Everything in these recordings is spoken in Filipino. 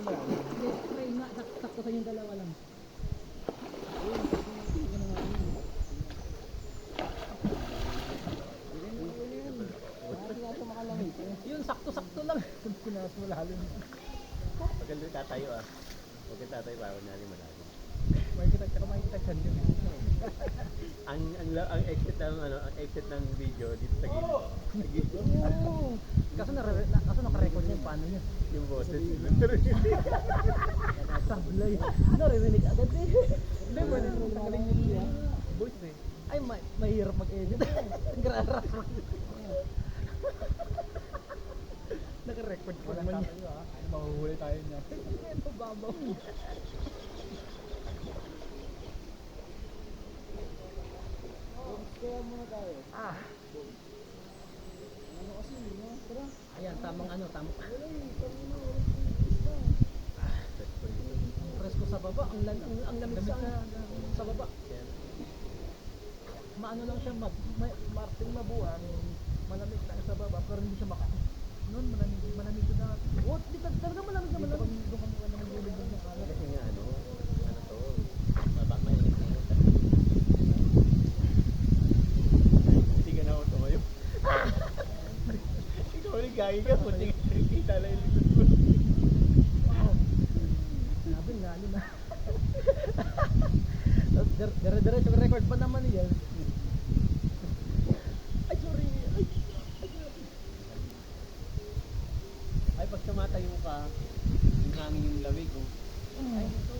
malalim ba? Hindi, try nga, sakto sa yung dalawa lang. Yun, sakto-sakto lang. Pinas malalim. Pagkalito tatayo ah. Huwag kang tatayo para kunyari malalim. Makikita siya dyan. Ang exit ng video dito sa gilid. Sa gilid. Oo. Kaso naka-record niya, paano niya? Yung boses. Sablay. Naririnig agad eh. Hindi, pwede mo tanggalin yung siya. Voice eh. Ay, mahirap mag-edit. Graras. Naka-record pa Walang naman niya. tatayo ah. Mahuhuli tayo niya. Ito babaw. Kaya muna tayo. Ah. Ano kasi, no? Tara. Ayan, tamang ano, tamang. Wala eh. Tangina, walang pulis na. Ang presko sa baba, ang lamig sa baba. Maano lang siya, marting mabuhan, malamig lang sa baba, pero hindi siya noon malamig siya na. Oh, talaga malamig na malamig. Doon kami nagulog ng kalat. Kasi nga ano to, mainit na yun. Hindi ka na ako tumayo. Ikaw ulit gagi ka, kung hindi kita lang yung likod mo. Wow. Sabi, lalo na. Dire-diretso record pa naman yan. Ay, sorry. Ay, pag tumatayo ka, yung hangin yung lamig oh. Ay, ito,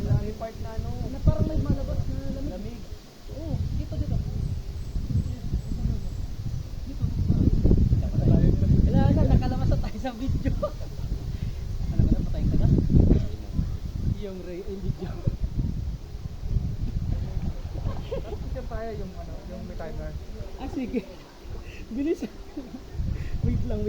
may part na ano. na parang may malabas na lamig. Lamig. Oo, dito. Dito. Kailangan na, nakalabas na tayo sa video. Ano ba na, patayin ka na? Yung video. Tapos tayo yung may timer. Ah, sige. Bilis. Wait lang.